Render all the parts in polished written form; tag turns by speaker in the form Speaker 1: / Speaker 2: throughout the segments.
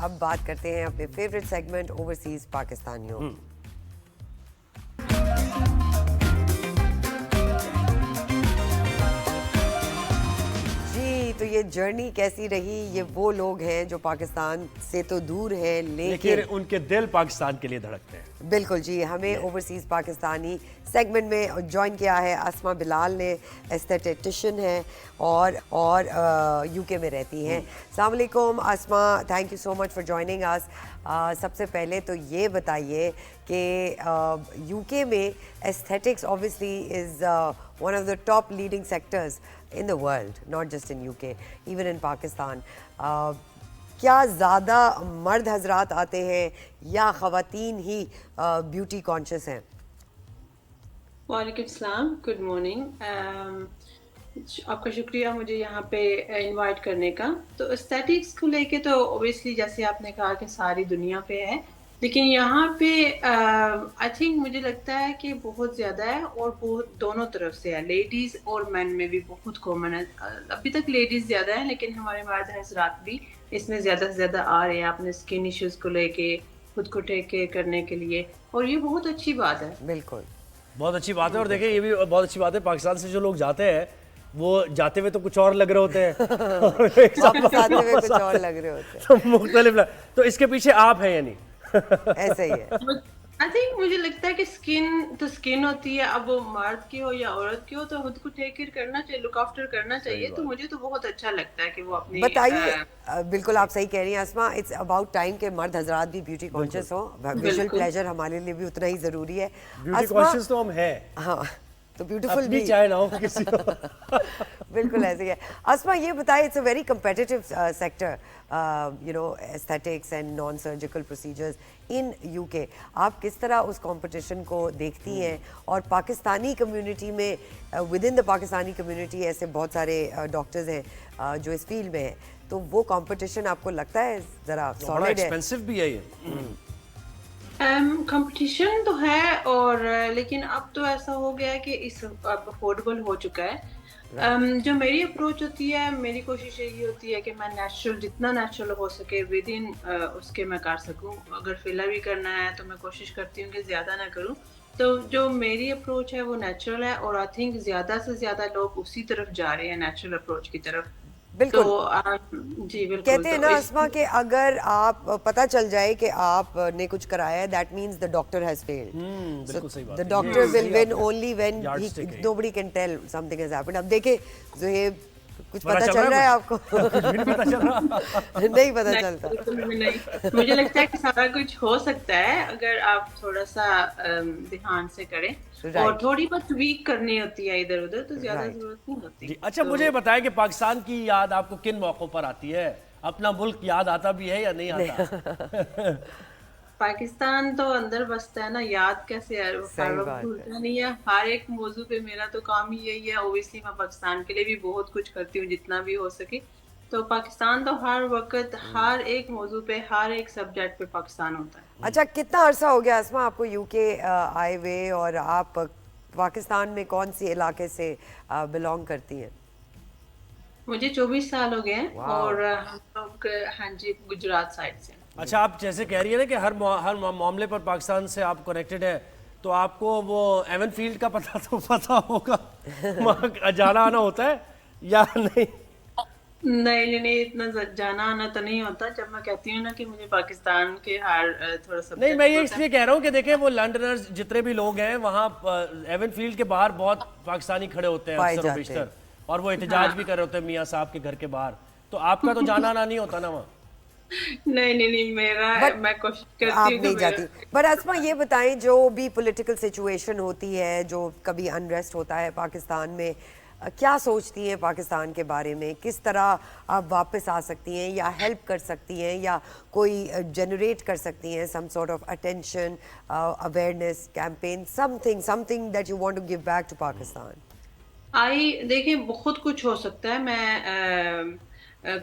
Speaker 1: اب بات کرتے ہیں اپنے فیوریٹ سیگمنٹ اوورسیز پاکستانیوں. جی تو یہ جرنی کیسی رہی؟ یہ وہ لوگ ہیں جو پاکستان سے تو دور ہیں لیکن
Speaker 2: ان کے دل پاکستان کے لیے دھڑکتے ہیں.
Speaker 1: بالکل جی. ہمیں اوورسیز پاکستانی سیگمنٹ میں جوائن کیا ہے اسما بلال نے. ایستھیٹیشین ہے اور یو کے میں رہتی ہیں. السلام علیکم Asma, thank you so much for joining us. سب سے پہلے تو یہ بتائیے کہ یو کے میں aesthetics obviously is one of the top leading sectors in the world, not just in UK, even in Pakistan. کیا زیادہ مرد حضرات آتے ہیں یا خواتین ہی بیوٹی کانشیس ہیں؟
Speaker 3: وعلیکم السلام, گڈ مارننگ. آپ کا شکریہ مجھے یہاں پہ انوائٹ کرنے کا. تو اسٹیٹکس کو لے کے تو اوبیسلی جیسے آپ نے کہا کہ ساری دنیا پہ ہے, لیکن یہاں پہ آئی تھنک مجھے لگتا ہے کہ بہت زیادہ ہے اور بہت دونوں طرف سے ہے, لیڈیز اور مین میں بھی بہت کامن ہے. ابھی تک لیڈیز زیادہ ہیں لیکن ہمارے مرد حضرات بھی اس میں زیادہ سے زیادہ آ رہے ہیں اپنے اسکن ایشوز کو لے کے, خود کو ٹیک کیئر کرنے کے لیے, اور یہ بہت اچھی بات ہے.
Speaker 1: بالکل
Speaker 2: بہت اچھی بات ہے. اور دیکھیں یہ بھی بہت اچھی بات ہے, پاکستان سے جو لوگ جاتے ہیں وہ جاتے ہوئے تو کچھ اور لگ رہے ہوتے ہیں,
Speaker 1: واپس آتے ہوئے کچھ اور لگ رہے ہوتے ہیں.
Speaker 2: مختلف. تو اس کے پیچھے آپ ہیں یعنی
Speaker 1: ایسا ہی ہے.
Speaker 3: آئی تھنک مجھے لگتا ہے کہ اسکن تو اسکن ہوتی ہے, اب وہ مرد کی ہو یا عورت کی ہو, تو خود کو ٹیک کیئر کرنا چاہیے, لک آفٹر کرنا چاہیے. تو مجھے تو بہت اچھا لگتا ہے کہ وہ اپنی
Speaker 1: بتائیے. بالکل آپ صحیح کہہ رہی ہیں اسما, اٹس اباؤٹ ٹائم کہ مرد حضرات بھی بیوٹی کانشیس ہوں. ویژول پلیجر ہمارے لیے بھی اتنا ہی ضروری ہے.
Speaker 2: بیوٹی کانشیس تو ہم ہیں,
Speaker 1: ہاں تو بیوٹیفل بھی
Speaker 2: چاہے نہ ہو کسی
Speaker 1: بالکل ایسے ہی ہے. اسما یہ بتائیے, it's a very competitive sector you know aesthetics and non surgical procedures in U K. آپ کس طرح اس کمپٹیشن کو دیکھتی ہیں؟ اور پاکستانی کمیونٹی میں with in the Pakistani community ایسے بہت سارے ڈاکٹرز ہیں جو اس فیلڈ میں ہیں, تو وہ کمپٹیشن آپ کو لگتا ہے ذرا سالڈ ہے؟
Speaker 2: ایکسپینسو بھی ہے یہ.
Speaker 3: کمپٹیشن تو ہے, اور لیکن اب تو ایسا ہو گیا ہے کہ اس اب افورڈیبل ہو چکا ہے. جو میری اپروچ ہوتی ہے, میری کوشش یہی ہوتی ہے کہ میں نیچرل, جتنا نیچرل ہو سکے ود ان اس کے میں کر سکوں. اگر فلر بھی کرنا ہے تو میں کوشش کرتی ہوں کہ زیادہ نہ کروں. تو جو میری اپروچ ہے وہ نیچرل ہے, اور آئی تھنک زیادہ سے زیادہ لوگ اسی طرف جا رہے ہیں, نیچرل اپروچ کی طرف.
Speaker 1: بالکل.
Speaker 3: جی بالکل.
Speaker 1: کہتے ہیں نا اسما کہ اگر آپ پتہ چل جائے کہ آپ نے کچھ کرایا ہے, that means the doctor has failed. The doctor will one only when nobody can tell something has happened. اب دیکھیں زہیب, کچھ پتہ چل رہا ہے آپ کو؟ نہیں پتہ چلتا.
Speaker 3: مجھے لگتا ہے کہ سارا کچھ ہو سکتا ہے اگر آپ تھوڑا سا دھیان سے کریں, اور تھوڑی بہت ویک کرنی ہوتی ہے ادھر ادھر, تو زیادہ ضرورت نہیں ہوتی.
Speaker 2: اچھا مجھے بتائیں کہ پاکستان کی یاد آپ کو کن موقعوں پر آتی ہے؟ اپنا ملک یاد آتا بھی ہے یا نہیں آتا؟
Speaker 3: پاکستان تو اندر بستا ہے نا, یاد کیسے ہے, ہر وقت بھولتا نہیں ہے. ہر ایک موضوع پہ میرا تو کام ہی یہی ہے. اوبیسلی میں پاکستان کے لیے بھی بہت کچھ کرتی ہوں جتنا بھی ہو سکے. تو پاکستان تو ہر وقت, ہر ایک موضوع پہ, ہر ایک سبجیکٹ پہ پاکستان ہوتا ہے.
Speaker 1: اچھا کتنا عرصہ ہو گیا اسما آپ کو یو کے آئے ہوئے, اور آپ پاکستان میں کون سی علاقے سے بلانگ کرتی ہیں؟
Speaker 3: مجھے 24 سال ہو گئے ہیں, اور ہم لوگ ہاں جی گجرات سائڈ سے.
Speaker 2: اچھا آپ جیسے کہہ رہی ہیں نا کہ ہر معاملے پر پاکستان سے آپ کنیکٹڈ ہے, تو آپ کو وہ ایون فیلڈ کا پتہ ہوگا, وہاں جانا آنا ہوتا ہے یا نہیں؟
Speaker 3: نہیں اتنا جانا آنا تو نہیں ہوتا. جب میں کہتی ہوں نا کہ مجھے پاکستان کے ہر تھوڑا سا,
Speaker 2: نہیں میں یہ اس لیے کہہ رہا ہوں کہ دیکھیں وہ لنڈنرز جتنے بھی لوگ ہیں وہاں ایون فیلڈ کے باہر بہت پاکستانی کھڑے ہوتے ہیں اکثر و بیشتر, اور وہ احتجاج بھی کر رہے ہوتے ہیں میاں صاحب کے گھر کے باہر. تو آپ کا تو جانا آنا نہیں ہوتا نا وہاں؟
Speaker 3: نہیں میرا, میں کوشش کرتی ہوں.
Speaker 1: آپ نہیں جاتی. بٹ اسما یہ بتائیں, جو بھی پولیٹیکل سچویشن ہوتی ہے, جو کبھی انریسٹ ہوتا ہے پاکستان میں, کیا سوچتی ہیں پاکستان کے بارے میں؟ کس طرح آپ واپس آ سکتی ہیں یا ہیلپ کر سکتی ہیں, یا کوئی جنریٹ کر سکتی ہیں some sort of attention, awareness campaign, something that you want to give back to Pakistan?
Speaker 3: دیکھیں بہت کچھ ہو سکتا ہے.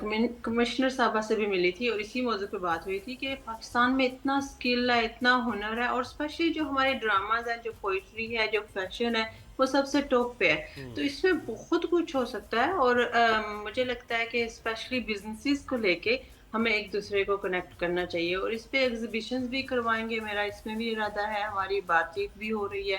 Speaker 3: میں کمشنر صاحبہ سے بھی ملی تھی, اور اسی موضوع پہ بات ہوئی تھی کہ پاکستان میں اتنا اسکل ہے, اتنا ہنر ہے, اور اسپیشلی جو ہمارے ڈراماز ہیں, جو پوئٹری ہے, جو فیشن ہے, وہ سب سے ٹاپ پہ ہے. تو اس میں بہت کچھ ہو سکتا ہے, اور مجھے لگتا ہے کہ اسپیشلی بزنسز کو لے کے ہمیں ایک دوسرے کو کنیکٹ کرنا چاہیے. اور اس پہ ایگزیبیشنز بھی کروائیں گے, میرا اس میں بھی ارادہ ہے, ہماری بات چیت بھی ہو رہی ہے.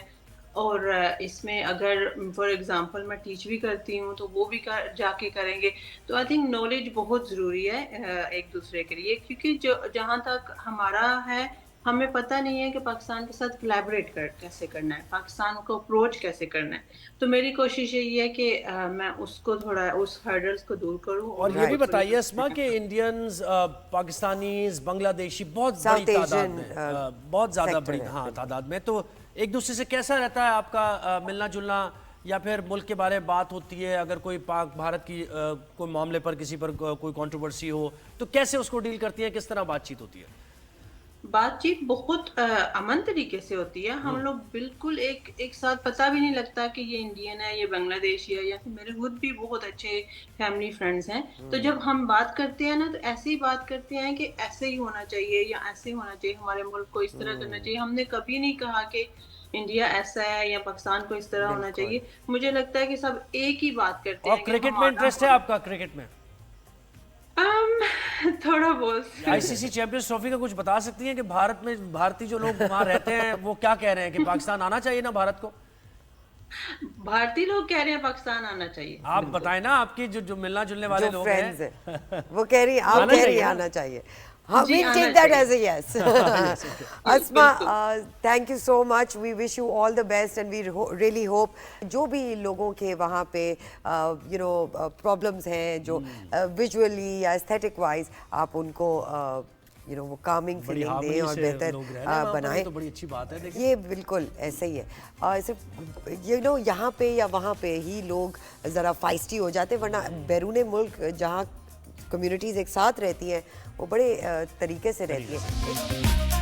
Speaker 3: اور اس میں اگر فار ایگزامپل میں ٹیچ بھی کرتی ہوں تو وہ بھی جا کے کریں گے. تو آئی تھنک نالج بہت ضروری ہے ایک دوسرے کے لیے, کیونکہ جہاں تک ہمارا ہے ہمیں پتہ نہیں ہے کہ پاکستان کے ساتھ کولیبریٹ کیسے کرنا ہے, پاکستان کو اپروچ کیسے کرنا ہے. تو میری کوشش یہی ہے کہ میں اس کو تھوڑا اس ہرڈلز کو دور کروں.
Speaker 2: اور یہ بھی بتائیے اسما کہ انڈینز, پاکستانیز, بنگلہ دیشی بہت بڑی تعداد میں, بہت زیادہ بڑی تعداد میں, تو ایک دوسرے سے کیسا رہتا ہے آپ کا ملنا جلنا, یا پھر ملک کے بارے میں بات ہوتی ہے, اگر کوئی پاک بھارت کی کوئی معاملے پر کسی پر کوئی کنٹروورسی ہو تو کیسے اس کو ڈیل کرتی ہیں, کس طرح بات چیت ہوتی ہے؟
Speaker 3: بات چیت بہت امن طریقے سے ہوتی ہے. ہم لوگ بالکل ایک ساتھ, پتہ بھی نہیں لگتا کہ یہ انڈین ہے, یہ بنگلہ دیشی ہے, یا پھر میرے خود بھی بہت اچھے فیملی فرینڈز ہیں. تو جب ہم بات کرتے ہیں نا تو ایسے ہی بات کرتے ہیں کہ ایسے ہی ہونا چاہیے یا ایسے ہونا چاہیے, ہمارے ملک کو اس طرح کرنا چاہیے. ہم نے کبھی نہیں کہا کہ انڈیا ایسا ہے یا پاکستان کو اس طرح ہونا چاہیے. مجھے لگتا ہے کہ سب ایک ہی بات کرتے ہیں.
Speaker 2: اور کرکٹ میں انٹرسٹ ہے آپ کا؟ کرکٹ میں
Speaker 3: تھوڑا بہت.
Speaker 2: آئی سی سی چیمپئنز ٹرافی کا کچھ بتا سکتی ہیں کہ بھارت میں بھارتی جو لوگ وہاں رہتے ہیں وہ کیا کہہ رہے ہیں کہ پاکستان آنا چاہیے نا بھارت کو؟
Speaker 3: بھارتی لوگ کہہ رہے ہیں پاکستان آنا چاہیے.
Speaker 2: آپ بتائیں نا, آپ کی جو ملنا جلنے والے لوگ ہیں
Speaker 1: وہ کہہ رہی ہیں, آپ کہہ رہی ہیں آنا چاہیے. We'll take that as a yes. Asma, thank you so much. We wish you all the best and we really hope جو بھی لوگوں کے وہاں پہ problems ہیں, جو visually یا aesthetic wise, آپ ان کو وہ calming feeling دیں اور بہتر بنائیں.
Speaker 2: تو بڑی اچھی بات ہے.
Speaker 1: یہ بالکل ایسا ہی ہے. صرف یہاں پہ یا وہاں پہ ہی لوگ ذرا feisty ہو جاتے, ورنہ بیرون ملک جہاں کمیونٹیز ایک ساتھ رہتی ہیں وہ بڑے طریقے سے رہتی ہیں.